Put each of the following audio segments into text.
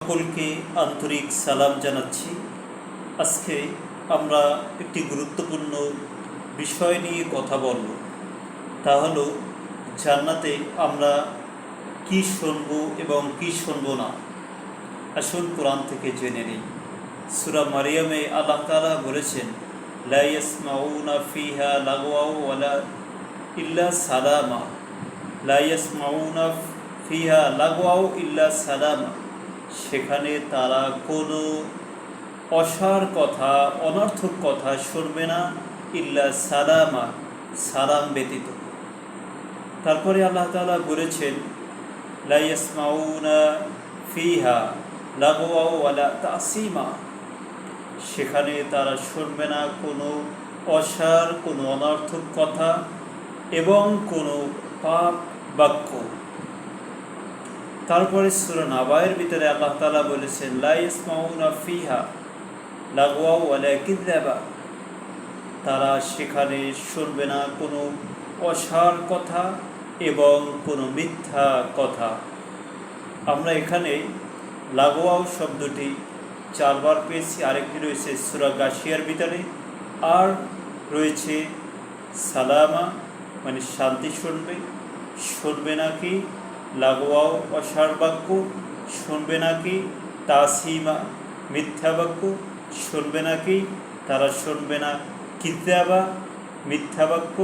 সকলকে আন্তরিক সালাম জানাচ্ছি। আজকে আমরা একটি গুরুত্বপূর্ণ বিষয় নিয়ে কথা বলব, তা হলো জান্নাতে আমরা কি শুনব এবং কি শুনব না। আসুন কোরআন থেকে জেনে নিই। সূরা মারিয়ামে আল্লাহ তাআলা বলেছেন, লা ইয়াসমাউনা ফিহা লাগওয়া ওয়ালা ইল্লা সালামা, লা ইয়াসমাউনা ফিহা লাগওয়া ইল্লা সালামা। সেখানে তারা কোনো অসার কথা, অনর্থক কথা শুনবে না, ইল্লা সালামা, সালাম ব্যতীত। তারপরে আল্লাহ তাআলা বলেছেন, লা ইয়াসমাউনা ফিহা লাগওয়া ওয়ালা তাসিমা। সেখানে তারা শুনবে না কোনো অসার, কোনো অনর্থক কথা এবং কোনো পাপ বাক্য। তারপরে সূরা নাবায়ের ভিতরে আল্লাহ তাআলা বলেছেন, লা ইয়াসমাউনা ফিহা লাগওয়া ওয়ালা কিযাবা। তারা সেখানে শুনবে না কোনো অসার কথা এবং কোনো মিথ্যা কথা। আমরা এখানে লাগওয়া শব্দটি 4 বার পেয়েছি। আরেকটি রয়েছে সূরা গাশিয়ার ভিতরে, আর রয়েছে সালামা, মানে শান্তি শুনবে নাকি লাগওয়াও অসার বাক্য, শুনবে নাকি তাসিমা মিথ্যা বাক্য, শুনবে নাকি তারা শুনবে না কিযাবা মিথ্যা বাক্য,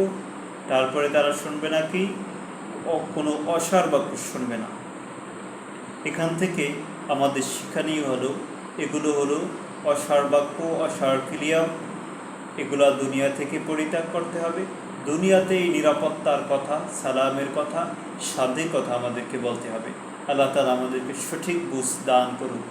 তারপরে তারা শুনবে নাকি কোনো অসার বাক্য শুনবে না। এখান থেকে আমাদের শিক্ষণীয় হলো, এগুলো হলো অসার বাক্য, অসার ক্রিয়া। এগুলো দুনিয়া থেকে পরিত্যাগ করতে হবে। দুনিয়াতেই নিরাপত্তার কথা, সালামের কথা, শান্তির কথা আমাদেরকে বলতে হবে। আল্লাহ তাআলা আমাদেরকে সঠিক বুঝ দান করুন।